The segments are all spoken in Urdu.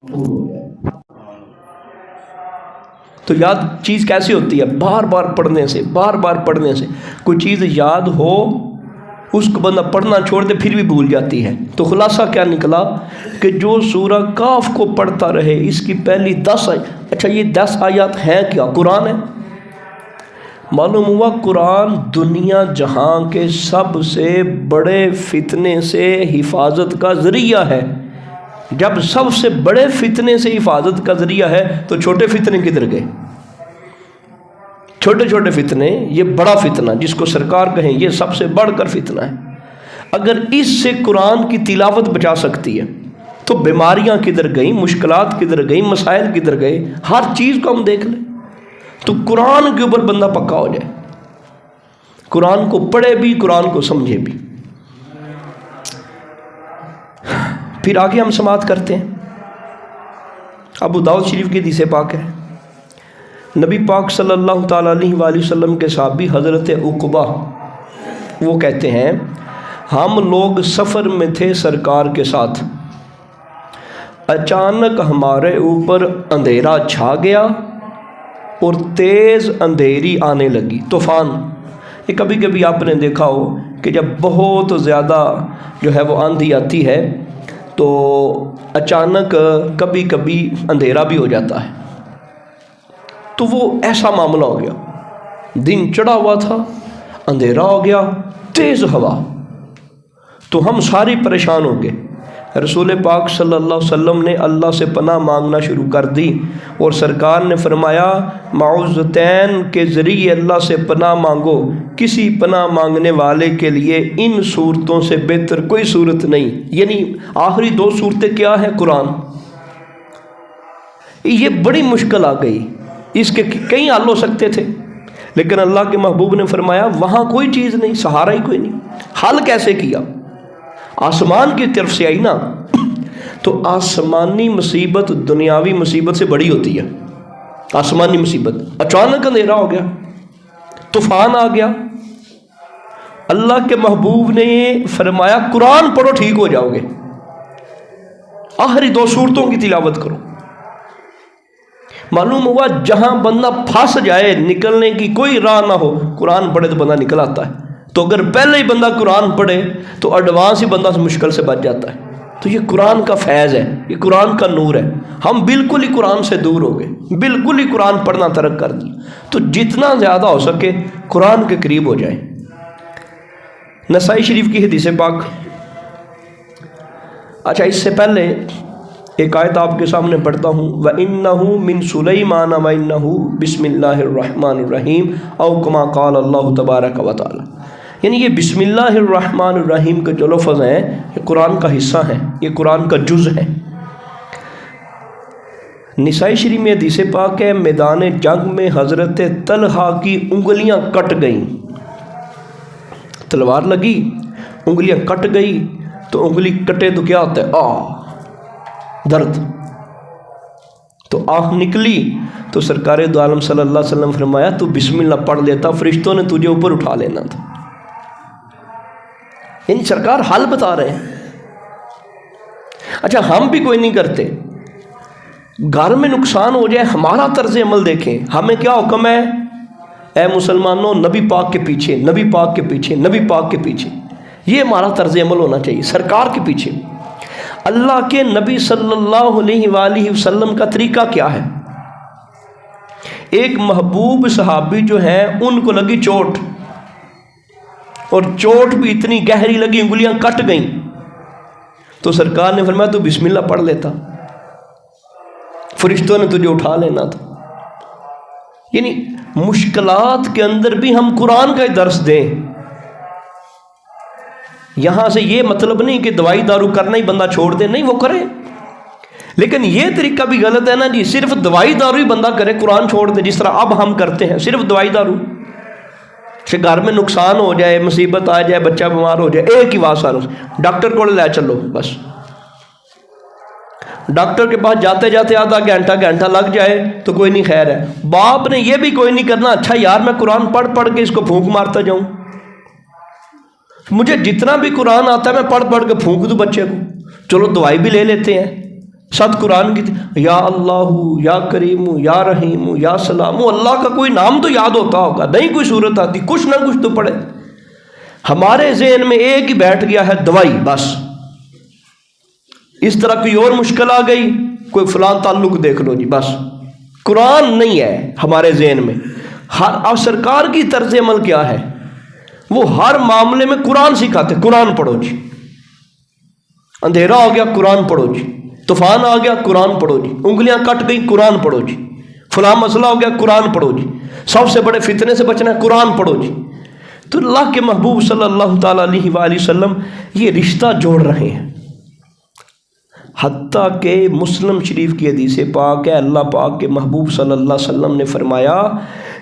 تو یاد چیز کیسی ہوتی ہے؟ بار بار پڑھنے سے، بار بار پڑھنے سے کوئی چیز یاد ہو، اس کو بندہ پڑھنا چھوڑ دے پھر بھی بھول جاتی ہے۔ تو خلاصہ کیا نکلا کہ جو سورہ کاف کو پڑھتا رہے، اس کی پہلی 10 آیات، اچھا یہ 10 آیات ہیں کیا؟ قرآن ہے۔ معلوم ہوا قرآن دنیا جہاں کے سب سے بڑے فتنے سے حفاظت کا ذریعہ ہے۔ جب سب سے بڑے فتنے سے حفاظت کا ذریعہ ہے تو چھوٹے فتنے کدھر گئے؟ چھوٹے چھوٹے فتنے، یہ بڑا فتنہ جس کو سرکار کہیں یہ سب سے بڑھ کر فتنہ ہے۔ اگر اس سے قرآن کی تلاوت بچا سکتی ہے تو بیماریاں کدھر گئیں، مشکلات کدھر گئیں، مسائل کدھر گئے، ہر چیز کو ہم دیکھ لیں۔ تو قرآن کے اوپر بندہ پکا ہو جائے، قرآن کو پڑھے بھی، قرآن کو سمجھے بھی۔ پھر آگے ہم سماعت کرتے ہیں۔ ابو داؤد شریف کی حدیث پاک ہے، نبی پاک صلی اللہ تعالیٰ علیہ وآلہ وسلم کے صحابی حضرت عقبہ وہ کہتے ہیں ہم لوگ سفر میں تھے سرکار کے ساتھ، اچانک ہمارے اوپر اندھیرا چھا گیا اور تیز اندھیری آنے لگی، طوفان۔ یہ کبھی کبھی آپ نے دیکھا ہو کہ جب بہت زیادہ جو ہے وہ آندھی آتی ہے تو اچانک کبھی کبھی اندھیرا بھی ہو جاتا ہے۔ تو وہ ایسا معاملہ ہو گیا، دن چڑھا ہوا تھا، اندھیرا ہو گیا، تیز ہوا، تو ہم ساری پریشان ہو گئے۔ رسول پاک صلی اللہ علیہ وسلم نے اللہ سے پناہ مانگنا شروع کر دی اور سرکار نے فرمایا معوذتین کے ذریعے اللہ سے پناہ مانگو، کسی پناہ مانگنے والے کے لیے ان صورتوں سے بہتر کوئی صورت نہیں۔ یعنی آخری 2 صورتیں کیا ہیں؟ قرآن۔ یہ بڑی مشکل آ گئی، اس کے کئی حل ہو سکتے تھے لیکن اللہ کے محبوب نے فرمایا وہاں کوئی چیز نہیں، سہارا ہی کوئی نہیں۔ حل کیسے کیا؟ آسمان کی طرف سے آئی نا، تو آسمانی مصیبت دنیاوی مصیبت سے بڑی ہوتی ہے۔ آسمانی مصیبت، اچانک اندھیرا ہو گیا، طوفان آ گیا، اللہ کے محبوب نے فرمایا قرآن پڑھو ٹھیک ہو جاؤ گے، آخری 2 صورتوں کی تلاوت کرو۔ معلوم ہوا جہاں بندہ پھنس جائے، نکلنے کی کوئی راہ نہ ہو، قرآن پڑھے تو بندہ نکل آتا ہے۔ تو اگر پہلے ہی بندہ قرآن پڑھے تو ایڈوانس ہی بندہ مشکل سے بچ جاتا ہے۔ تو یہ قرآن کا فیض ہے، یہ قرآن کا نور ہے۔ ہم بالکل ہی قرآن سے دور ہو گئے، بالکل ہی قرآن پڑھنا ترک کر دیا۔ تو جتنا زیادہ ہو سکے قرآن کے قریب ہو جائے۔ نسائی شریف کی حدیث پاک، اچھا اس سے پہلے ایک آیت آپ کے سامنے پڑھتا ہوں، وَإِنَّهُ مِن سُلَيْمَانَ وَإِنَّهُ بِسْمِ اللَّهِ الرَّحْمَنِ الرَّحِيمِ او کما قال اللہ تبارک و تعالی۔ یعنی یہ بسم اللہ الرحمن الرحیم کے جو لفظ ہیں یہ قرآن کا حصہ ہیں، یہ قرآن کا جز ہے۔ نسائی شریف میں حدیث پاک ہے میدان جنگ میں حضرت طلحہ کی انگلیاں کٹ گئیں، تلوار لگی، انگلیاں کٹ گئی، تو انگلی کٹے تو کیا ہوتا ہے؟ درد، تو آہ نکلی، تو سرکار دو عالم صلی اللہ علیہ وسلم فرمایا تو بسم اللہ پڑھ لیتا، فرشتوں نے تجھے اوپر اٹھا لینا تھا۔ یعنی سرکار حل بتا رہے ہیں۔ اچھا ہم بھی کوئی نہیں کرتے، گھر میں نقصان ہو جائے ہمارا طرز عمل دیکھیں، ہمیں کیا حکم ہے؟ اے مسلمانوں نبی پاک کے پیچھے، نبی پاک کے پیچھے، نبی پاک کے پیچھے، یہ ہمارا طرز عمل ہونا چاہیے، سرکار کے پیچھے۔ اللہ کے نبی صلی اللہ علیہ وآلہ وسلم کا طریقہ کیا ہے؟ ایک محبوب صحابی جو ہیں ان کو لگی چوٹ، اور چوٹ بھی اتنی گہری لگی، انگلیاں کٹ گئیں، تو سرکار نے فرمایا تو بسم اللہ پڑھ لیتا، فرشتوں نے تجھے اٹھا لینا تھا۔ یعنی مشکلات کے اندر بھی ہم قرآن کا درس دیں۔ یہاں سے یہ مطلب نہیں کہ دوائی دارو کرنا ہی بندہ چھوڑ دے، نہیں وہ کرے، لیکن یہ طریقہ بھی غلط ہے نا جی، صرف دوائی دارو ہی بندہ کرے، قرآن چھوڑ دے، جس طرح اب ہم کرتے ہیں صرف دوائی دارو، کہ گھر میں نقصان ہو جائے، مصیبت آ جائے، بچہ بیمار ہو جائے، ایک ہی واسطہ ڈاکٹر کو لے چلو، بس ڈاکٹر کے پاس جاتے جاتے آدھا گھنٹہ لگ جائے تو کوئی نہیں، خیر ہے۔ باپ نے یہ بھی کوئی نہیں کرنا، اچھا یار میں قرآن پڑھ کے اس کو پھونک مارتا جاؤں، مجھے جتنا بھی قرآن آتا ہے میں پڑھ کے پھونک دوں بچے کو، چلو دوائی بھی لے لیتے ہیں، سات قرآن کی یا اللہ یا کریم یا رحیم یا سلام، اللہ کا کوئی نام تو یاد ہوتا ہوگا، نہیں کوئی صورت آتی، کچھ نہ کچھ تو پڑھے۔ ہمارے ذہن میں ایک ہی بیٹھ گیا ہے دوائی، بس اس طرح کوئی اور مشکل آ گئی، کوئی فلان تعلق دیکھ لو جی، بس قرآن نہیں ہے ہمارے ذہن میں۔ اب سرکار کی طرز عمل کیا ہے؟ وہ ہر معاملے میں قرآن سکھاتے، قرآن پڑھو جی، اندھیرا ہو گیا قرآن پڑھو جی، طوفان آ گیا قرآن پڑھو جی، انگلیاں کٹ گئی قرآن پڑھو جی، فلاں مسئلہ ہو گیا قرآن پڑھو جی، سب سے بڑے فتنے سے بچنا ہے قرآن پڑھو جی۔ تو اللہ کے محبوب صلی اللہ تعالیٰ علیہ وآلہ وسلم یہ رشتہ جوڑ رہے ہیں، حتیٰ کہ مسلم شریف کی حدیث پاک ہے، اللہ پاک کے محبوب صلی اللہ علیہ وسلم نے فرمایا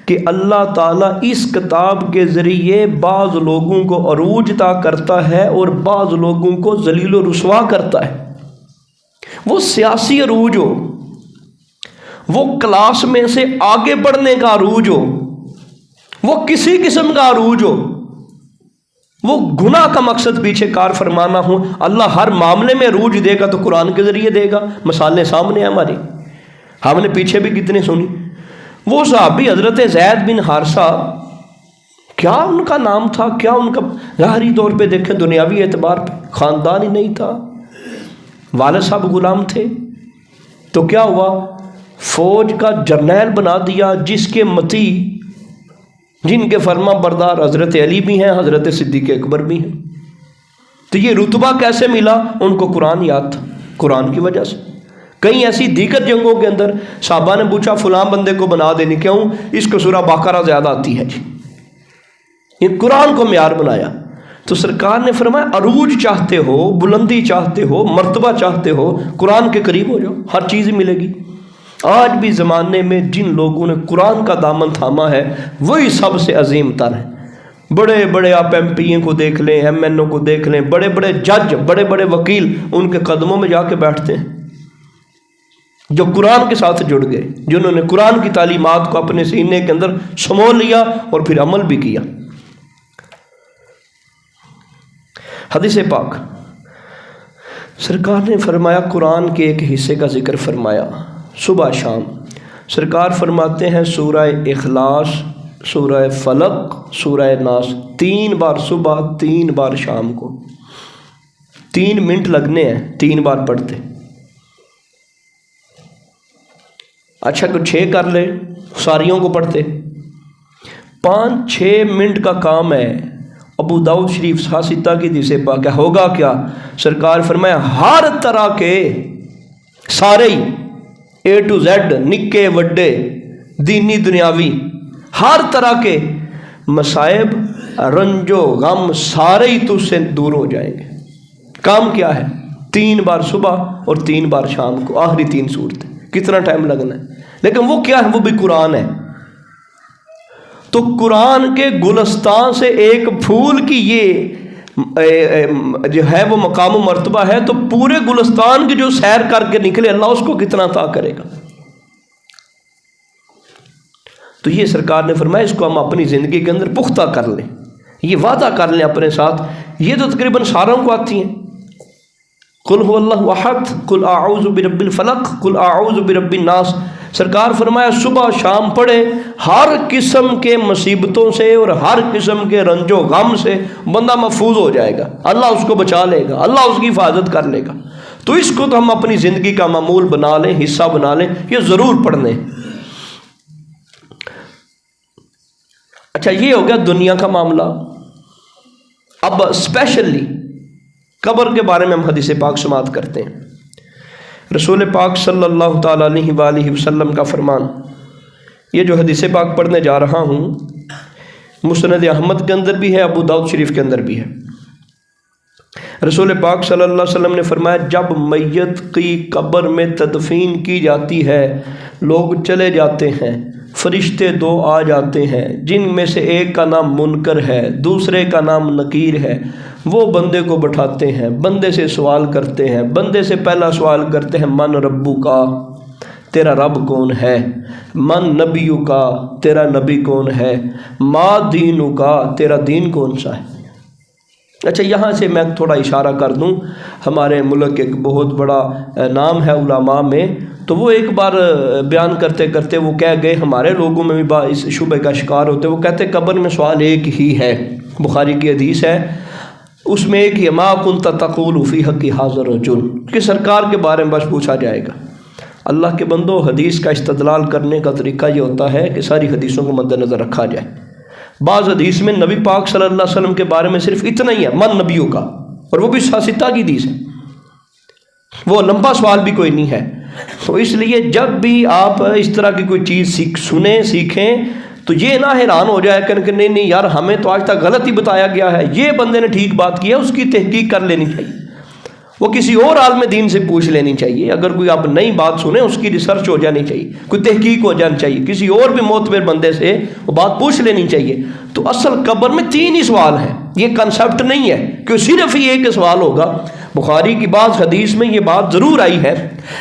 کہ اللہ تعالیٰ اس کتاب کے ذریعے بعض لوگوں کو عروج عطا کرتا ہے اور بعض لوگوں کو ذلیل و رسوا کرتا ہے۔ وہ سیاسی عروج ہو، وہ کلاس میں سے آگے بڑھنے کا عروج ہو، وہ کسی قسم کا عروج ہو، وہ گناہ کا مقصد پیچھے کار فرمانا ہو، اللہ ہر معاملے میں عروج دے گا تو قرآن کے ذریعے دے گا۔ مثالیں سامنے ہیں ہماری، ہم نے پیچھے بھی کتنے سنی۔ وہ صحابی حضرت زید بن حارثہ، کیا ان کا نام تھا، کیا ان کا ظاہری طور پہ دیکھیں دنیاوی اعتبار پہ خاندان ہی نہیں تھا، والد صاحب غلام تھے، تو کیا ہوا، فوج کا جرنیل بنا دیا، جس کے متی جن کے فرما بردار حضرت علی بھی ہیں، حضرت صدیق اکبر بھی ہیں۔ تو یہ رتبہ کیسے ملا؟ ان کو قرآن یاد تھا، قرآن کی وجہ سے۔ کئی ایسی دیگر جنگوں کے اندر صحابہ نے پوچھا فلاں بندے کو بنا دینی، کیوں؟ اس کو سورہ بقرہ زیادہ آتی ہے جی، یہ قرآن کو معیار بنایا۔ تو سرکار نے فرمایا عروج چاہتے ہو، بلندی چاہتے ہو، مرتبہ چاہتے ہو، قرآن کے قریب ہو جاؤ، ہر چیز ملے گی۔ آج بھی زمانے میں جن لوگوں نے قرآن کا دامن تھاما ہے وہی سب سے عظیم تر ہے۔ بڑے بڑے آپ ایم پی کو دیکھ لیں، ایم این او کو دیکھ لیں، بڑے بڑے جج، بڑے بڑے وکیل ان کے قدموں میں جا کے بیٹھتے ہیں، جو قرآن کے ساتھ جڑ گئے، جنہوں نے قرآن کی تعلیمات کو اپنے سینے کے اندر سمو لیا اور پھر عمل بھی کیا۔ حدیث پاک سرکار نے فرمایا، قرآن کے ایک حصے کا ذکر فرمایا صبح شام۔ سرکار فرماتے ہیں سورہ اخلاص، سورہ فلق، سورہ ناس، 3 بار صبح 3 بار شام کو، 3 منٹ لگنے ہیں 3 بار پڑھتے۔ اچھا کوئی 6 کر لے، ساریوں کو پڑھتے، 5-6 منٹ کا کام ہے۔ ابو داؤد شریف ساستہ کی حدیث پاک ہے، ہوگا کیا؟ سرکار فرمایا ہر طرح کے سارے ہی A to Z، نکے وڈے، دینی دنیاوی، ہر طرح کے مصائب، رنج و غم سارے ہی تجھ سے دور ہو جائیں گے۔ کام کیا ہے؟ 3 بار صبح اور 3 بار شام کو، آخری 3 صورتیں۔ کتنا ٹائم لگنا ہے؟ لیکن وہ کیا ہے؟ وہ بھی قرآن ہے۔ تو قرآن کے گلستان سے ایک پھول کی یہ جو ہے وہ مقام و مرتبہ ہے، تو پورے گلستان کی جو سیر کر کے نکلے اللہ اس کو کتنا عطا کرے گا۔ تو یہ سرکار نے فرمایا اس کو ہم اپنی زندگی کے اندر پختہ کر لیں، یہ وعدہ کر لیں اپنے ساتھ۔ یہ تو تقریباً ساروں کو آتی ہیں، قل هو اللہ احد، قل اعوذ برب الفلق، قل اعوذ برب الناس۔ سرکار فرمایا صبح شام پڑھے، ہر قسم کے مصیبتوں سے اور ہر قسم کے رنج و غم سے بندہ محفوظ ہو جائے گا، اللہ اس کو بچا لے گا، اللہ اس کی حفاظت کر لے گا۔ تو اس کو تو ہم اپنی زندگی کا معمول بنا لیں، حصہ بنا لیں، یہ ضرور پڑھنے۔ اچھا یہ ہو گیا دنیا کا معاملہ۔ اب اسپیشلی قبر کے بارے میں ہم حدیث پاک سماعت کرتے ہیں۔ رسول پاک صلی اللہ تعالیٰ علیہ وآلہ وسلم کا فرمان، یہ جو حدیث پاک پڑھنے جا رہا ہوں مسند احمد کے اندر بھی ہے، ابو داؤد شریف کے اندر بھی ہے۔ رسول پاک صلی اللہ علیہ وسلم نے فرمایا جب میت کی قبر میں تدفین کی جاتی ہے، لوگ چلے جاتے ہیں، فرشتے 2 آ جاتے ہیں، جن میں سے ایک کا نام منکر ہے، دوسرے کا نام نکیر ہے۔ وہ بندے کو بٹھاتے ہیں، بندے سے سوال کرتے ہیں، بندے سے پہلا سوال کرتے ہیں من ربو کا، تیرا رب کون ہے؟ من نبیو کا، تیرا نبی کون ہے؟ ما دینو کا، تیرا دین کون سا ہے؟ اچھا، یہاں سے میں تھوڑا اشارہ کر دوں، ہمارے ملک ایک بہت بڑا نام ہے علماء میں، تو وہ ایک بار بیان کرتے کرتے وہ کہہ گئے، ہمارے لوگوں میں بھی اس شبہ کا شکار ہوتے، وہ کہتے قبر میں سوال ایک ہی ہے، بخاری کی حدیث ہے، اس میں ایک ہی، ما کنت تقول فی حق ھذا الرجل، کہ سرکار کے بارے میں بس پوچھا جائے گا۔ اللہ کے بندو، حدیث کا استدلال کرنے کا طریقہ یہ ہوتا ہے کہ ساری حدیثوں کو مد نظر رکھا جائے۔ بعض حدیث میں نبی پاک صلی اللہ علیہ وسلم کے بارے میں صرف اتنا ہی ہے، من نبیوں کا، اور وہ بھی ستہ کی حدیث ہے، وہ لمبا سوال بھی کوئی نہیں ہے۔ تو اس لیے جب بھی آپ اس طرح کی کوئی چیز سنیں سیکھیں تو یہ نہ حیران ہو جائے کہ نہیں یار ہمیں تو آج تک غلط ہی بتایا گیا ہے، یہ بندے نے ٹھیک بات کی ہے، اس کی تحقیق کر لینی چاہیے، وہ کسی اور عالم دین سے پوچھ لینی چاہیے۔ اگر کوئی آپ نئی بات سنیں اس کی ریسرچ ہو جانی چاہیے، کوئی تحقیق ہو جانی چاہیے، کسی اور بھی معتبر بندے سے وہ بات پوچھ لینی چاہیے۔ تو اصل قبر میں 3 ہی سوال ہیں، یہ کنسیپٹ نہیں ہے کہ صرف ہی ایک سوال ہوگا۔ بخاری کی بعض حدیث میں یہ بات ضرور آئی ہے،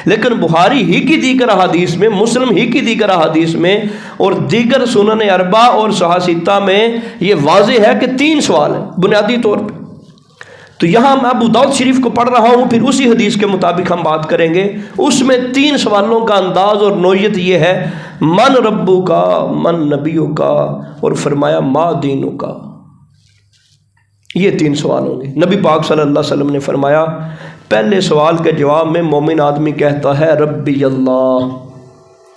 لیکن بخاری ہی کی دیگر حدیث میں، مسلم ہی کی دیگر حدیث میں، اور دیگر سنن اربع اور صحاح ستہ میں یہ واضح ہے کہ 3 سوال ہیں بنیادی طور پر۔ تو یہاں میں ابو داؤد شریف کو پڑھ رہا ہوں، پھر اسی حدیث کے مطابق ہم بات کریں گے۔ اس میں 3 سوالوں کا انداز اور نوعیت یہ ہے، من ربو کا، من نبیوں کا، اور فرمایا ما دینوں کا۔ یہ 3 سوال ہوں گے۔ نبی پاک صلی اللہ علیہ وسلم نے فرمایا، پہلے سوال کے جواب میں مومن آدمی کہتا ہے ربی اللہ،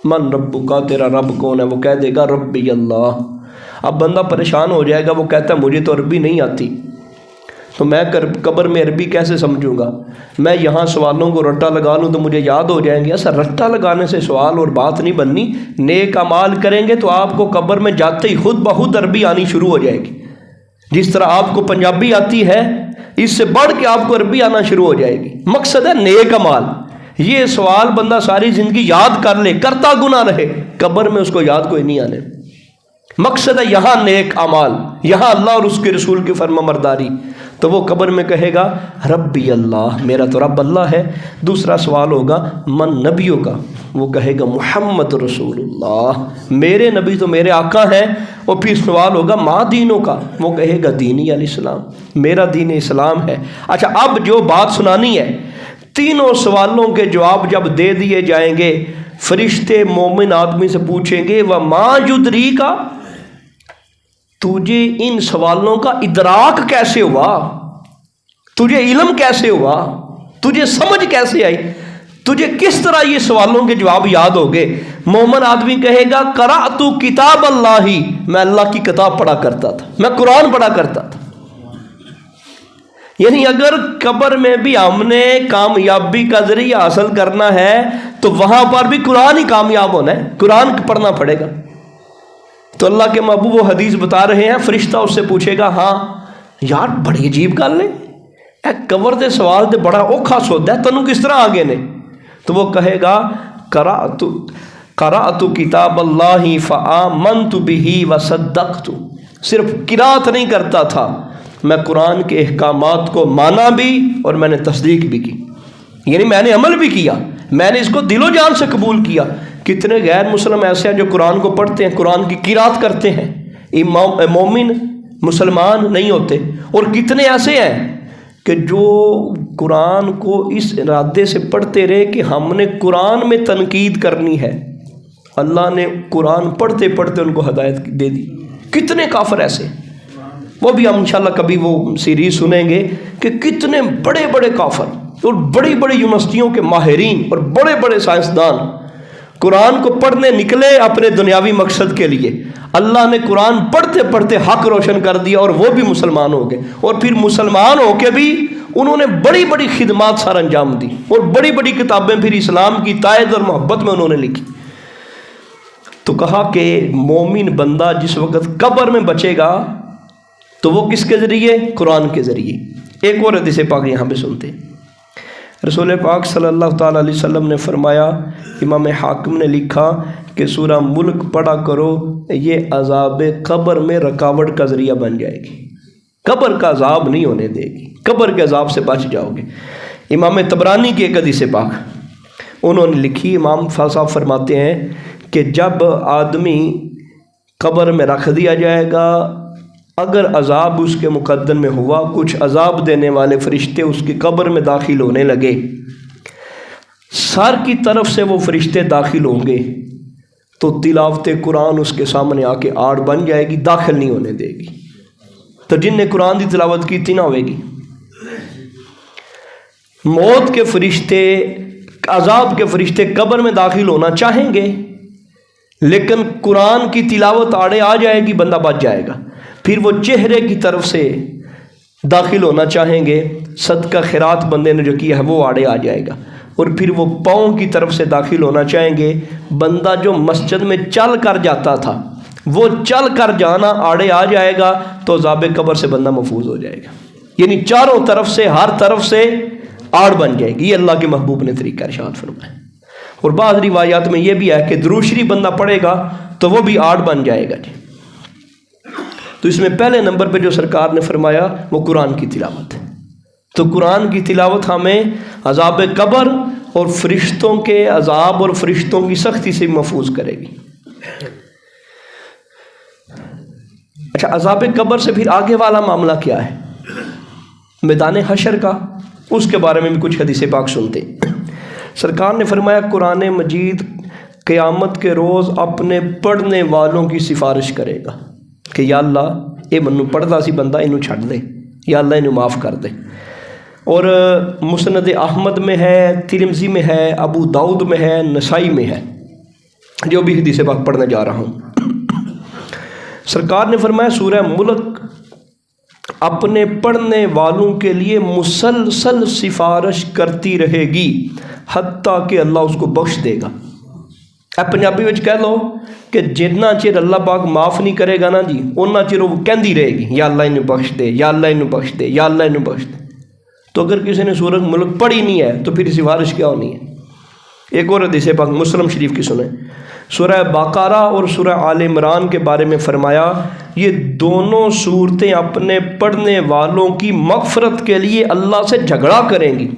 من ربو کا، تیرا رب کون ہے؟ وہ کہہ دے گا ربی اللہ۔ اب بندہ پریشان ہو جائے گا، وہ کہتا ہے مجھے تو عربی نہیں آتی، تو میں قبر میں عربی کیسے سمجھوں گا؟ میں یہاں سوالوں کو رٹا لگا لوں تو مجھے یاد ہو جائیں گے۔ ایسا رٹا لگانے سے سوال اور بات نہیں بننی۔ نیک اعمال کریں گے تو آپ کو قبر میں جاتے ہی خود بخود عربی آنی شروع ہو جائے گی۔ جس طرح آپ کو پنجابی آتی ہے، اس سے بڑھ کے آپ کو عربی آنا شروع ہو جائے گی۔ مقصد ہے نیک اعمال۔ یہ سوال بندہ ساری زندگی یاد کر لے، کرتا گناہ رہے، قبر میں اس کو یاد کوئی نہیں آنے۔ مقصد ہے یہاں نیک اعمال، یہاں اللہ اور اس کے رسول کی فرما برداری، تو وہ قبر میں کہے گا ربی اللہ، میرا تو رب اللہ ہے۔ دوسرا سوال ہوگا من نبیوں کا، وہ کہے گا محمد رسول اللہ، میرے نبی تو میرے آقا ہیں۔ اور پھر سوال ہوگا ما دینوں کا، وہ کہے گا دینی الاسلام، میرا دین اسلام ہے۔ اچھا، اب جو بات سنانی ہے، تینوں سوالوں کے جواب جب دے دیے جائیں گے، فرشتے مومن آدمی سے پوچھیں گے وما یدریکا، تجھے ان سوالوں کا ادراک کیسے ہوا، تجھے علم کیسے ہوا، تجھے سمجھ کیسے آئی، تجھے کس طرح یہ سوالوں کے جواب یاد ہو گئے؟ مومن آدمی کہے گا قرأت کتاب اللہ، میں اللہ کی کتاب پڑھا کرتا تھا، میں قرآن پڑھا کرتا تھا۔ یعنی اگر قبر میں بھی ہم نے کامیابی کا ذریعہ حاصل کرنا ہے تو وہاں پر بھی قرآن ہی کامیاب ہونا ہے، قرآن پڑھنا پڑے گا۔ تو اللہ کے محبوب وہ حدیث بتا رہے ہیں، فرشتہ اس سے پوچھے گا ہاں یار بڑی عجیب گل ہے، اے قبر دے سوال دے بڑا اوکھا سودا ہے، تینوں کس طرح آگے نے؟ تو وہ کہے گا قرأت کتاب اللہ فآمنت بہ وصدقت، صرف قرأت نہیں کرتا تھا، میں قرآن کے احکامات کو مانا بھی اور میں نے تصدیق بھی کی، یعنی میں نے عمل بھی کیا، میں نے اس کو دل و جان سے قبول کیا۔ کتنے غیر مسلم ایسے ہیں جو قرآن کو پڑھتے ہیں، قرآن کی قرأت کرتے ہیں، مومن مسلمان نہیں ہوتے، اور کتنے ایسے ہیں کہ جو قرآن کو اس ارادے سے پڑھتے رہے کہ ہم نے قرآن میں تنقید کرنی ہے، اللہ نے قرآن پڑھتے پڑھتے ان کو ہدایت دے دی۔ کتنے کافر ایسے، وہ بھی ہم انشاءاللہ کبھی وہ سیریز سنیں گے کہ کتنے بڑے بڑے کافر اور بڑی بڑی یونیورسٹیوں کے ماہرین اور بڑے بڑے سائنسدان قرآن کو پڑھنے نکلے اپنے دنیاوی مقصد کے لیے، اللہ نے قرآن پڑھتے پڑھتے حق روشن کر دیا اور وہ بھی مسلمان ہو گئے، اور پھر مسلمان ہو کے بھی انہوں نے بڑی بڑی خدمات سر انجام دی، اور بڑی بڑی کتابیں پھر اسلام کی تائید اور محبت میں انہوں نے لکھی۔ تو کہا کہ مومن بندہ جس وقت قبر میں بچے گا تو وہ کس کے ذریعے؟ قرآن کے ذریعے۔ ایک اور حدیث پاک یہاں پہ سنتے ہیں، رسول پاک صلی اللہ تعالیٰ علیہ وسلم نے فرمایا، امام حاکم نے لکھا کہ سورہ ملک پڑھا کرو، یہ عذاب قبر میں رکاوٹ کا ذریعہ بن جائے گی، قبر کا عذاب نہیں ہونے دے گی، قبر کے عذاب سے بچ جاؤ گے۔ امام طبرانی کی ایک حدیث پاک انہوں نے لکھی، امام صاحب فرماتے ہیں کہ جب آدمی قبر میں رکھ دیا جائے گا اگر عذاب اس کے مقدر میں ہوا، کچھ عذاب دینے والے فرشتے اس کی قبر میں داخل ہونے لگے، سر کی طرف سے وہ فرشتے داخل ہوں گے تو تلاوت قرآن اس کے سامنے آ کے آڑ بن جائے گی، داخل نہیں ہونے دے گی۔ تو جن نے قرآن کی تلاوت کی تھی نہ ہوئے گی۔ موت کے فرشتے، عذاب کے فرشتے قبر میں داخل ہونا چاہیں گے، لیکن قرآن کی تلاوت آڑے آ جائے گی، بندہ بچ جائے گا۔ پھر وہ چہرے کی طرف سے داخل ہونا چاہیں گے، صدقہ خیرات بندے نے جو کیا ہے وہ آڑے آ جائے گا۔ اور پھر وہ پاؤں کی طرف سے داخل ہونا چاہیں گے، بندہ جو مسجد میں چل کر جاتا تھا وہ چل کر جانا آڑے آ جائے گا تو عذاب قبر سے بندہ محفوظ ہو جائے گا۔ یعنی چاروں طرف سے، ہر طرف سے آڑ بن جائے گی۔ یہ اللہ کے محبوب نے طریقہ ارشاد فرمایا۔ اور بعض روایات میں یہ بھی ہے کہ درود شریف بندہ پڑھے گا تو وہ بھی آڑ بن جائے گا۔ جی تو اس میں پہلے نمبر پہ جو سرکار نے فرمایا وہ قرآن کی تلاوت ہے۔ تو قرآن کی تلاوت ہمیں عذاب قبر اور فرشتوں کے عذاب اور فرشتوں کی سختی سے محفوظ کرے گی۔ اچھا، عذاب قبر سے پھر آگے والا معاملہ کیا ہے؟ میدان حشر کا، اس کے بارے میں بھی کچھ حدیث پاک سنتے ہیں۔ سرکار نے فرمایا قرآن مجید قیامت کے روز اپنے پڑھنے والوں کی سفارش کرے گا کہ یا اللہ اے منو پڑھدا سی بندہ، انہوں چھڑ دے، یا اللہ انہوں معاف کر دے۔ اور مسند احمد میں ہے، ترمذی میں ہے، ابو داؤد میں ہے، نسائی میں ہے، جو بھی حدیث پاک پڑھنے جا رہا ہوں۔ سرکار نے فرمایا سورہ ملک اپنے پڑھنے والوں کے لیے مسلسل سفارش کرتی رہے گی حتیٰ کہ اللہ اس کو بخش دے گا۔ اب پنجابی وچ کہہ لو کہ جتنا چر اللہ پاک معاف نہیں کرے گا نا جی، اُنّا چر وہ کہندی رہے گی یا اللہ انہوں بخش دے، یا اللہ انہوں بخش دے، یا اللہ انہوں بخش دے۔ تو اگر کسی نے سورہ ملک پڑھی نہیں ہے تو پھر سفارش کیا ہونی ہے؟ ایک اور حدیث پاک مسلم شریف کی سنیں، سورہ بقرہ اور سورہ آل عمران کے بارے میں فرمایا یہ دونوں صورتیں اپنے پڑھنے والوں کی مغفرت کے لیے اللہ سے جھگڑا کریں گی۔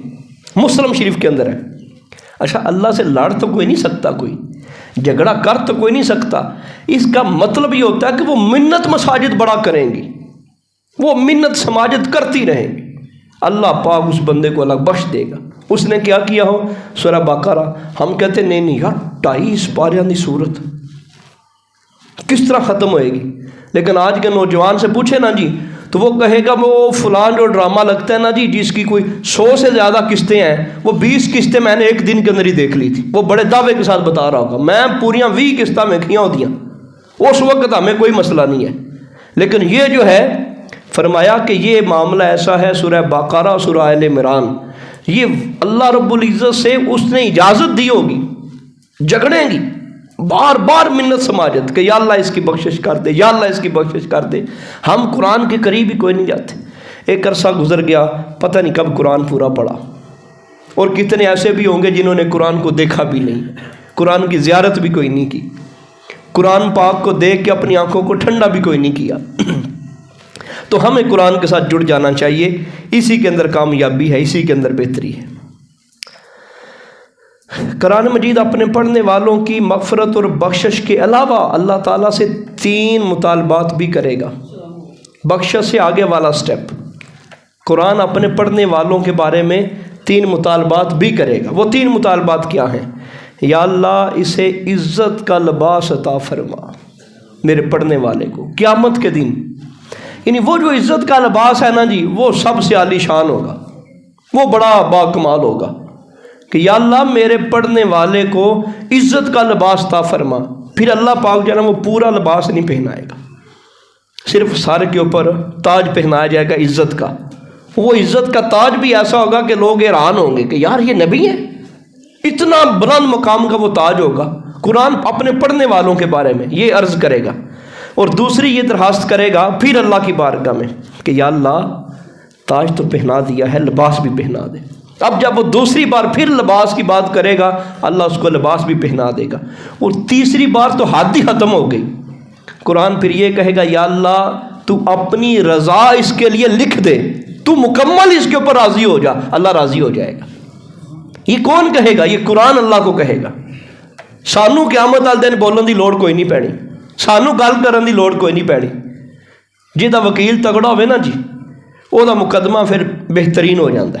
مسلم شریف کے اندر ہے۔ اچھا، اللہ سے لڑ تو کوئی نہیں سکتا، کوئی جھگڑا کر تو کوئی نہیں سکتا، اس کا مطلب یہ ہوتا ہے کہ وہ منت مساجد بڑا کریں گی، وہ منت سماجت کرتی رہیں گی، اللہ پاک اس بندے کو الگ بخش دے گا۔ اس نے کیا کیا ہو؟ سورہ بقرہ، ہم کہتے ہیں نہیں یار 22 پاریاں دی صورت کس طرح ختم ہوئے گی؟ لیکن آج کے نوجوان سے پوچھے نا جی تو وہ کہے گا وہ فلان جو ڈرامہ لگتا ہے نا جی جس کی کوئی 100 سے زیادہ قسطیں ہیں، وہ 20 قسطیں میں نے ایک دن کے اندر ہی دیکھ لی تھی۔ وہ بڑے دعوے کے ساتھ بتا رہا ہوگا میں پوریاں 20 قسطیں ویکھیاں ہوتیاں، اس وقت ہمیں کوئی مسئلہ نہیں ہے۔ لیکن یہ جو ہے فرمایا کہ یہ معاملہ ایسا ہے، سورہ بقرہ، سورہ آل عمران، یہ اللہ رب العزت سے اس نے اجازت دی ہوگی، جھگڑیں گی بار بار منت سماجت کہ یا اللہ اس کی بخشش کر دے، یا اللہ اس کی بخشش کر دے۔ ہم قرآن کے قریب ہی کوئی نہیں جاتے۔ ایک عرصہ گزر گیا، پتہ نہیں کب قرآن پورا پڑھا، اور کتنے ایسے بھی ہوں گے جنہوں نے قرآن کو دیکھا بھی نہیں، قرآن کی زیارت بھی کوئی نہیں کی، قرآن پاک کو دیکھ کے اپنی آنکھوں کو ٹھنڈا بھی کوئی نہیں کیا۔ تو ہمیں قرآن کے ساتھ جڑ جانا چاہیے، اسی کے اندر کامیابی ہے، اسی کے اندر بہتری ہے۔ قرآن مجید اپنے پڑھنے والوں کی مغفرت اور بخشش کے علاوہ اللہ تعالیٰ سے 3 مطالبات بھی کرے گا۔ بخشش سے آگے والا سٹیپ، قرآن اپنے پڑھنے والوں کے بارے میں 3 مطالبات بھی کرے گا۔ وہ 3 مطالبات کیا ہیں؟ یا اللہ اسے عزت کا لباس عطا فرما، میرے پڑھنے والے کو قیامت کے دن، یعنی وہ جو عزت کا لباس ہے نا جی وہ سب سے عالی شان ہوگا، وہ بڑا باکمال ہوگا کہ یا اللہ میرے پڑھنے والے کو عزت کا لباس عطا فرما۔ پھر اللہ پاک جو ہے نا وہ پورا لباس نہیں پہنائے گا، صرف سر کے اوپر تاج پہنایا جائے گا عزت کا۔ وہ عزت کا تاج بھی ایسا ہوگا کہ لوگ حیران ہوں گے کہ یار یہ نبی ہے، اتنا بلند مقام کا وہ تاج ہوگا۔ قرآن اپنے پڑھنے والوں کے بارے میں یہ عرض کرے گا، اور دوسری یہ درخواست کرے گا پھر اللہ کی بارگاہ میں کہ یا اللہ تاج تو پہنا دیا ہے، لباس بھی پہنا دے۔ اب جب وہ دوسری بار پھر لباس کی بات کرے گا اللہ اس کو لباس بھی پہنا دے گا، اور تیسری بار تو حد ہی ختم ہو گئی۔ قرآن پھر یہ کہے گا یا اللہ تو اپنی رضا اس کے لیے لکھ دے، تو مکمل اس کے اوپر راضی ہو جا، اللہ راضی ہو جائے گا۔ یہ کون کہے گا؟ یہ قرآن اللہ کو کہے گا۔ سانو قیامت والے دن بولن دی لوڑ کوئی نہیں پینی، سانو گل کرن دی لوڑ کوئی نہیں پینی، ਜਿਹਦਾ ਵਕੀਲ ਤਗੜਾ ਹੋਵੇ ਨਾ ਜੀ, ਉਹਦਾ ਮੁਕੱਦਮਾ ਫਿਰ ਬਿਹਤਰੀਨ ਹੋ ਜਾਂਦਾ,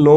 9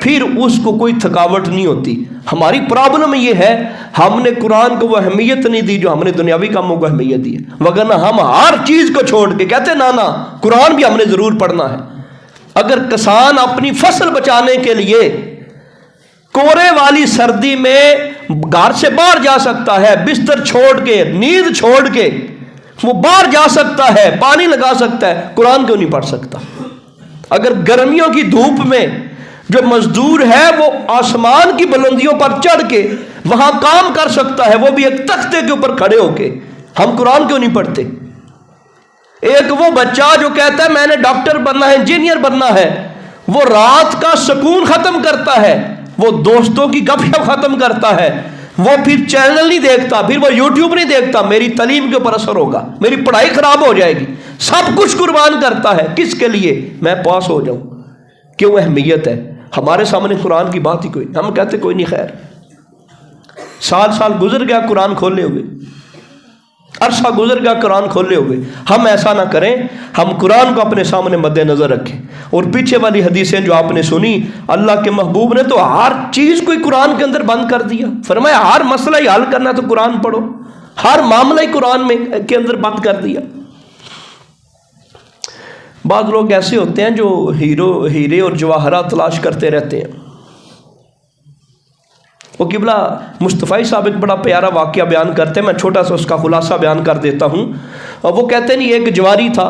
پھر اس کو کوئی تھکاوٹ نہیں ہوتی۔ ہماری پرابلم یہ ہے ہم نے قرآن کو وہ اہمیت نہیں دی جو ہم نے دنیاوی کاموں کو اہمیت دی ہے، وگرنہ ہم ہر چیز کو چھوڑ کے کہتے ہیں نا قرآن بھی ہم نے ضرور پڑھنا ہے۔ اگر کسان اپنی فصل بچانے کے لیے کورے والی سردی میں گھر سے باہر جا سکتا ہے، بستر چھوڑ کے، نیند چھوڑ کے وہ باہر جا سکتا ہے، پانی لگا سکتا ہے، قرآن کیوں نہیں پڑھ سکتا؟ اگر گرمیوں کی دھوپ میں جو مزدور ہے وہ آسمان کی بلندیوں پر چڑھ کے وہاں کام کر سکتا ہے، وہ بھی ایک تختے کے اوپر کھڑے ہو کے، ہم قرآن کیوں نہیں پڑھتے؟ ایک وہ بچہ جو کہتا ہے میں نے ڈاکٹر بننا ہے، انجینئر بننا ہے، وہ رات کا سکون ختم کرتا ہے، وہ دوستوں کی گپ شپ ختم کرتا ہے، وہ پھر چینل نہیں دیکھتا، پھر وہ یوٹیوب نہیں دیکھتا، میری تعلیم کے اوپر اثر ہوگا، میری پڑھائی خراب ہو جائے گی، سب کچھ قربان کرتا ہے، کس کے لیے؟ میں پاس ہو جاؤں۔ کیوں؟ اہمیت ہے۔ ہمارے سامنے قرآن کی بات ہی کوئی نہیں، ہم کہتے کوئی نہیں، خیر سال گزر گیا قرآن کھولے ہوئے، عرصہ گزر گیا قرآن کھولے ہوئے۔ ہم ایسا نہ کریں، ہم قرآن کو اپنے سامنے مد نظر رکھیں۔ اور پیچھے والی حدیثیں جو آپ نے سنی، اللہ کے محبوب نے تو ہر چیز کو قرآن کے اندر بند کر دیا، فرمایا ہر مسئلہ ہی حل کرنا تو قرآن پڑھو، ہر معاملہ ہی قرآن میں کے اندر بند کر دیا۔ بعض لوگ ایسے ہوتے ہیں جو ہیرے اور جواہرات تلاش کرتے رہتے ہیں۔ وہ قبلہ مصطفی صاحب ایک بڑا پیارا واقعہ بیان کرتے ہیں، میں چھوٹا سا اس کا خلاصہ بیان کر دیتا ہوں۔ اور وہ کہتے ہیں ایک جواری تھا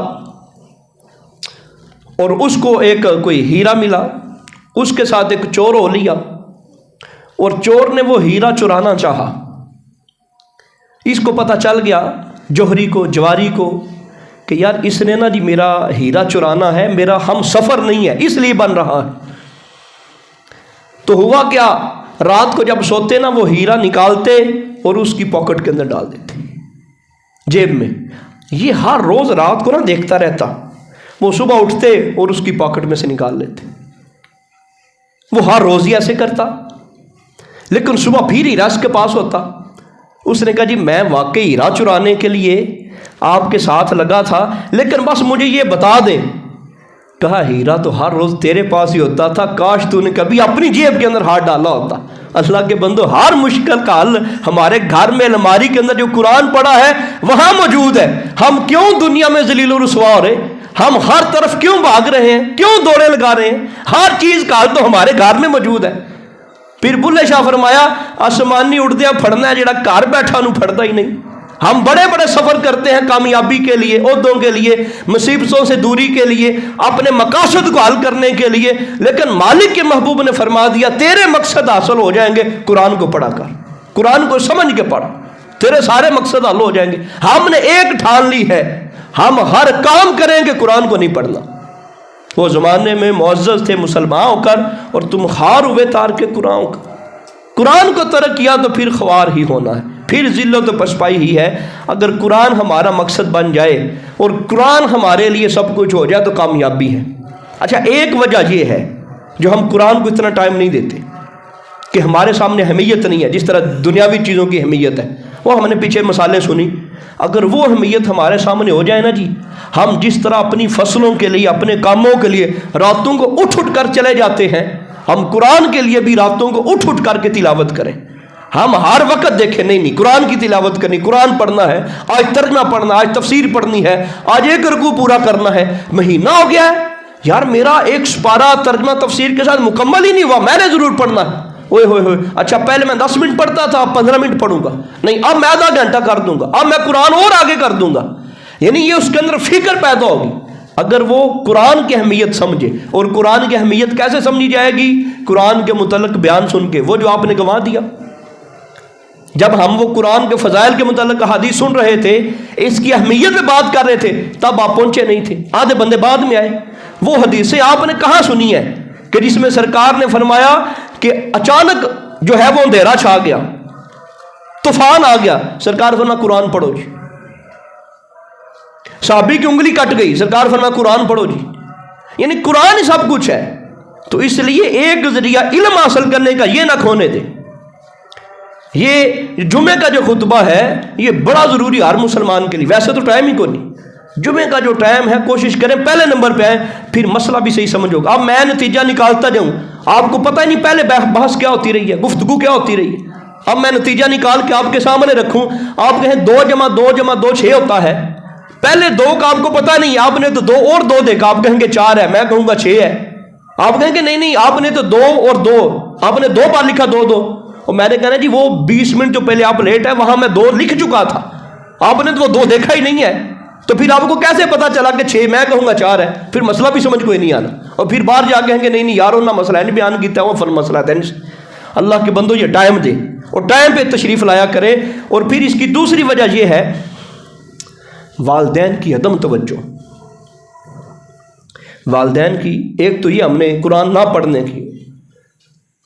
اور اس کو ایک کوئی ہیرا ملا، اس کے ساتھ ایک چور ہو لیا اور چور نے وہ ہیرا چرانا چاہا۔ اس کو پتہ چل گیا جوہری کو، جواری کو، کہ یار اس نے نا جی میرا ہیرا چرانا ہے، میرا ہم سفر نہیں ہے، اس لیے بن رہا ہے۔ تو ہوا کیا، رات کو جب سوتے نا وہ ہیرا نکالتے اور اس کی پاکٹ کے اندر ڈال دیتے، جیب میں۔ یہ ہر روز رات کو نا دیکھتا رہتا، وہ صبح اٹھتے اور اس کی پاکٹ میں سے نکال لیتے۔ وہ ہر روز ہی ایسے کرتا، لیکن صبح پھر ہیرا اس کے پاس ہوتا۔ اس نے کہا جی میں واقعی ہیرا چرانے کے لیے آپ کے ساتھ لگا تھا، لیکن بس مجھے یہ بتا دیں۔ کہا ہیرا تو ہر روز تیرے پاس ہی ہوتا تھا، کاش تو نے کبھی اپنی جیب کے اندر ہاتھ ڈالا ہوتا۔ اللہ کے بندو، ہر مشکل کا حل ہمارے گھر میں الماری کے اندر جو قرآن پڑا ہے وہاں موجود ہے۔ ہم کیوں دنیا میں ذلیل و رسوا ہو رہے؟ ہم ہر طرف کیوں بھاگ رہے ہیں؟ کیوں دوڑے لگا رہے ہیں؟ ہر چیز کا حل تو ہمارے گھر میں موجود ہے۔ پھر بلے شاہ فرمایا آسمانی اڑدیا پھڑنا ہے جڑا گھر بیٹھا نو پھڑتا ہی نہیں۔ ہم بڑے بڑے سفر کرتے ہیں کامیابی کے لیے، عہدوں کے لیے، مصیبتوں سے دوری کے لیے، اپنے مقاصد کو حل کرنے کے لیے، لیکن مالک کے محبوب نے فرما دیا تیرے مقصد حاصل ہو جائیں گے قرآن کو پڑھا کر، قرآن کو سمجھ کے پڑھ، تیرے سارے مقصد حل ہو جائیں گے۔ ہم نے ایک ٹھان لی ہے، ہم ہر کام کریں گے قرآن کو نہیں پڑھنا۔ وہ زمانے میں معزز تھے مسلمان ہو کر اور تم خوار ہوئے تار کے قرآن کا۔ قرآن کو ترک کیا تو پھر خوار ہی ہونا ہے، پھر ذلت و پسپائی ہی ہے۔ اگر قرآن ہمارا مقصد بن جائے اور قرآن ہمارے لیے سب کچھ ہو جائے تو کامیابی ہے۔ اچھا، ایک وجہ یہ ہے جو ہم قرآن کو اتنا ٹائم نہیں دیتے کہ ہمارے سامنے اہمیت نہیں ہے، جس طرح دنیاوی چیزوں کی اہمیت ہے۔ وہ ہم نے پیچھے مثالیں سنی، اگر وہ اہمیت ہمارے سامنے ہو جائے نا جی، ہم جس طرح اپنی فصلوں کے لیے، اپنے کاموں کے لیے راتوں کو اٹھ کر چلے جاتے ہیں، ہم قرآن کے لیے بھی راتوں کو اٹھ کر کے تلاوت کریں۔ ہم ہر وقت دیکھیں نہیں قرآن کی تلاوت کرنی، قرآن پڑھنا ہے، آج ترجمہ پڑھنا، آج تفسیر پڑھنی ہے، آج ایک رکوع پورا کرنا ہے۔ مہینہ ہو گیا ہے یار میرا ایک سپارہ ترجمہ تفسیر کے ساتھ مکمل ہی نہیں ہوا، میں نے ضرور پڑھنا ہے۔ اوئے ہوئے ہوئے، اچھا پہلے میں 10 منٹ پڑھتا تھا، اب 15 منٹ پڑھوں گا، نہیں اب میں آدھا گھنٹہ کر دوں گا، اب میں قرآن اور آگے کر دوں گا۔ یعنی یہ اس کے اندر فکر پیدا ہوگی اگر وہ قرآن کی اہمیت سمجھے۔ اور قرآن کی اہمیت کیسے سمجھی جائے گی؟ قرآن کے متعلق بیان سن کے، وہ جو آپ نے گنوا دیا۔ جب ہم وہ قرآن کے فضائل کے متعلق حدیث سن رہے تھے، اس کی اہمیت پہ بات کر رہے تھے، تب آپ پہنچے نہیں تھے، آدھے بندے بعد میں آئے۔ وہ حدیثیں آپ نے کہاں سنی ہے کہ جس میں سرکار نے فرمایا کہ اچانک جو ہے وہ اندھیرا چھا گیا، طوفان آ گیا، سرکار فرمایا قرآن پڑھو جی۔ صحابی کی انگلی کٹ گئی، سرکار فرمایا قرآن پڑھو جی۔ یعنی قرآن ہی سب کچھ ہے۔ تو اس لیے ایک ذریعہ علم حاصل کرنے کا یہ نہ کھونے دے۔ یہ جمعے کا جو خطبہ ہے یہ بڑا ضروری ہر مسلمان کے لیے، ویسے تو ٹائم ہی کو نہیں، جمعے کا جو ٹائم ہے کوشش کریں پہلے نمبر پہ آئیں، پھر مسئلہ بھی صحیح سمجھ ہوگا۔ اب میں نتیجہ نکالتا جاؤں، آپ کو پتہ ہی نہیں پہلے بحث کیا ہوتی رہی ہے، گفتگو کیا ہوتی رہی ہے۔ اب میں نتیجہ نکال کے آپ کے سامنے رکھوں، آپ کہیں 2 + 2 = 2 6 ہوتا ہے، پہلے 2 کا آپ کو پتہ نہیں، آپ نے تو 2 اور 2 دیکھا، آپ کہیں گے 4 ہے، میں کہوں گا 6 ہے، آپ کہیں گے نہیں آپ نے تو 2 اور 2، آپ نے 2 بار لکھا 2 2، اور میں نے کہا جی وہ 20 منٹ جو پہلے آپ لیٹ ہے وہاں میں 2 لکھ چکا تھا، آپ نے تو وہ 2 دیکھا ہی نہیں ہے، تو پھر آپ کو کیسے پتا چلا کہ 6، میں کہوں گا 4 ہے، پھر مسئلہ بھی سمجھ کوئی نہیں آنا، اور پھر باہر جا کے کہیں گے نہیں یار انہوں نے مسئلہ نہیں بیان کیتا، وہ فل مسئلہ ہے۔ اللہ کے بندو یہ ٹائم دے اور ٹائم پہ تشریف لایا کرے۔ اور پھر اس کی دوسری وجہ یہ ہے والدین کی عدم توجہ، والدین کی، ایک تو یہ ہم نے قرآن نہ پڑھنے کی،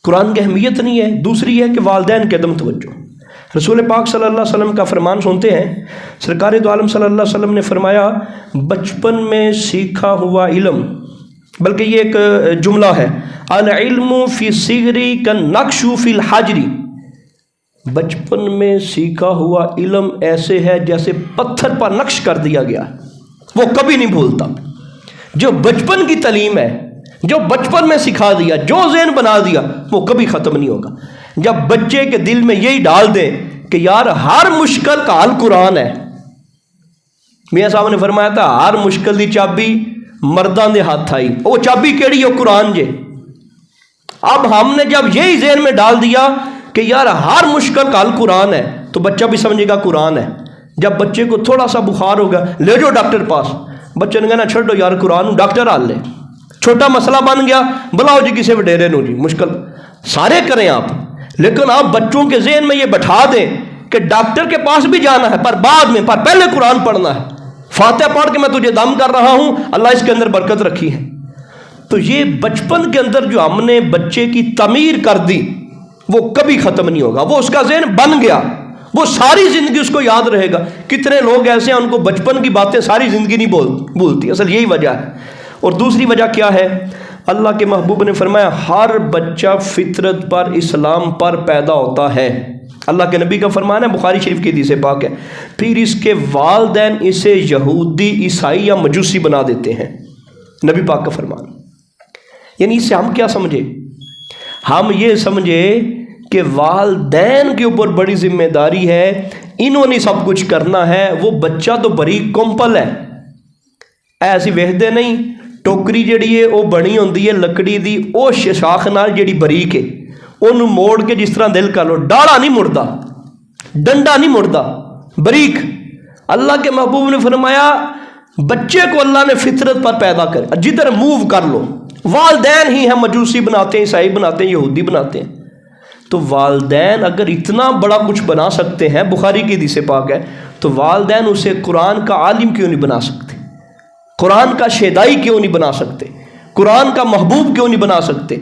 قرآن کی اہمیت نہیں ہے، دوسری ہے کہ والدین کی عدم توجہ۔ رسول پاک صلی اللہ علیہ وسلم کا فرمان سنتے ہیں، سرکار دو عالم صلی اللہ علیہ وسلم نے فرمایا بچپن میں سیکھا ہوا علم، بلکہ یہ ایک جملہ ہے، العلم فی الصغری کالنقش فی الحجر، بچپن میں سیکھا ہوا علم ایسے ہے جیسے پتھر پر نقش کر دیا گیا، وہ کبھی نہیں بھولتا۔ جو بچپن کی تعلیم ہے، جو بچپن میں سکھا دیا، جو ذہن بنا دیا، وہ کبھی ختم نہیں ہوگا۔ جب بچے کے دل میں یہی ڈال دیں کہ یار ہر مشکل کا حل قرآن ہے، میاں صاحب نے فرمایا تھا ہر مشکل دی چابی مرداں دے ہاتھ آئی، وہ چابی کیڑی ہے؟ قرآن جے۔ اب ہم نے جب یہی ذہن میں ڈال دیا کہ یار ہر مشکل کا حل قرآن ہے، تو بچہ بھی سمجھے گا قرآن ہے۔ جب بچے کو تھوڑا سا بخار ہوگا، لے جاؤ ڈاکٹر پاس، بچے نے کہنا چھوڑو یار قرآن، ڈاکٹر حل لے۔ چھوٹا مسئلہ بن گیا، بلاؤ جی کسی وڈیرے نو، جی مشکل سارے کریں آپ، لیکن آپ بچوں کے ذہن میں یہ بٹھا دیں کہ ڈاکٹر کے پاس بھی جانا ہے پر بعد میں، پر پہلے قرآن پڑھنا ہے، فاتحہ پڑھ کے میں تجھے دم کر رہا ہوں، اللہ اس کے اندر برکت رکھی ہے۔ تو یہ بچپن کے اندر جو ہم نے بچے کی تعمیر کر دی وہ کبھی ختم نہیں ہوگا، وہ اس کا ذہن بن گیا، وہ ساری زندگی اس کو یاد رہے گا۔ کتنے لوگ ایسے ہیں ان کو بچپن کی باتیں ساری زندگی نہیں بھولتی، اصل یہی وجہ ہے۔ اور دوسری وجہ کیا ہے؟ اللہ کے محبوب نے فرمایا ہر بچہ فطرت پر، اسلام پر پیدا ہوتا ہے۔ اللہ کے نبی کا فرمان ہے، بخاری شریف کی حدیث پاک ہے، پھر اس کے والدین اسے یہودی، عیسائی یا مجوسی بنا دیتے ہیں، نبی پاک کا فرمان۔ یعنی اس سے ہم کیا سمجھے؟ ہم یہ سمجھے کہ والدین کے اوپر بڑی ذمہ داری ہے، انہوں نے سب کچھ کرنا ہے، وہ بچہ تو بریک کمپل ہے، ایسی وحدے نہیں۔ ٹوکری جڑی ہے وہ بنی ہوندی ہے لکڑی دی، او شاخ نال جڑی بریک ہے، انہوں موڑ کے جس طرح دل کر لو، ڈاڑا نہیں مڑدا، ڈنڈا نہیں مڑدا، بریک۔ اللہ کے محبوب نے فرمایا بچے کو اللہ نے فطرت پر پیدا کر، جدھر موو کر لو، والدین ہی ہیں مجوسی بناتے ہیں، عیسائی بناتے ہیں، یہودی بناتے ہیں۔ تو والدین اگر اتنا بڑا کچھ بنا سکتے ہیں، بخاری کی حدیث پاک ہے، تو والدین اسے قرآن کا عالم کیوں نہیں بنا سکتے؟ قرآن کا شیدائی کیوں نہیں بنا سکتے؟ قرآن کا محبوب کیوں نہیں بنا سکتے؟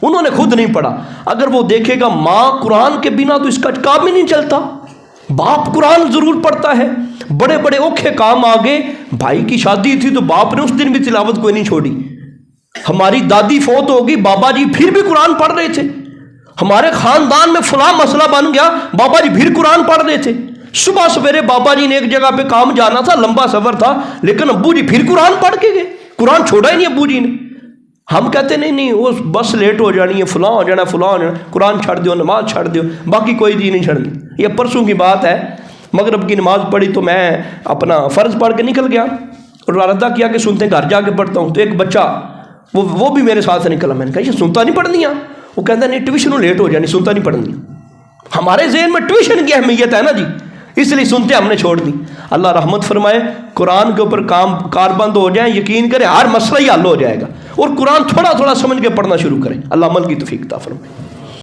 انہوں نے خود نہیں پڑھا۔ اگر وہ دیکھے گا ماں قرآن کے بنا تو اس کا کام ہی نہیں چلتا، باپ قرآن ضرور پڑھتا ہے، بڑے بڑے اوکھے کام آگے، بھائی کی شادی تھی تو باپ نے اس دن بھی تلاوت کوئی نہیں چھوڑی، ہماری دادی فوت ہوگی، بابا جی پھر بھی قرآن پڑھ رہے تھے، ہمارے خاندان میں فلاں مسئلہ بن گیا، بابا جی پھر قرآن پڑھ رہے تھے، صبح سویرے بابا جی نے ایک جگہ پہ کام جانا تھا، لمبا سفر تھا، لیکن ابو جی پھر قرآن پڑھ کے گئے، قرآن چھوڑا ہی نہیں ابو جی نے۔ ہم کہتے نہیں وہ بس لیٹ ہو جانی ہے، فلاں ہو جانا، فلاں ہو جانا، قرآن چھڑ دیو، نماز چھڑ دیو، باقی کوئی چیز نہیں چھڑنی۔ یہ پرسوں کی بات ہے، مغرب کی نماز پڑھی تو میں اپنا فرض پڑھ کے نکل گیا اور ارادہ کیا کہ سنتے گھر جا کے پڑھتا ہوں، تو ایک بچہ وہ بھی میرے ساتھ نکلا، میں نے کہا یہ سنتا نہیں پڑھنی ہے؟ وہ کہتا نہیں ٹیوشنوں لیٹ ہو جانی، سنتا نہیں پڑھنی۔ ہمارے ذہن میں ٹیوشن کی اہمیت ہے نا جی، اس لیے سنتے ہم نے چھوڑ دی۔ اللہ رحمت فرمائے، قرآن کے اوپر کار بند ہو جائیں، یقین کریں ہر مسئلہ ہی حل ہو جائے گا، اور قرآن تھوڑا تھوڑا سمجھ کے پڑھنا شروع کریں۔ اللہ عمل کی توفیق عطا فرمائے۔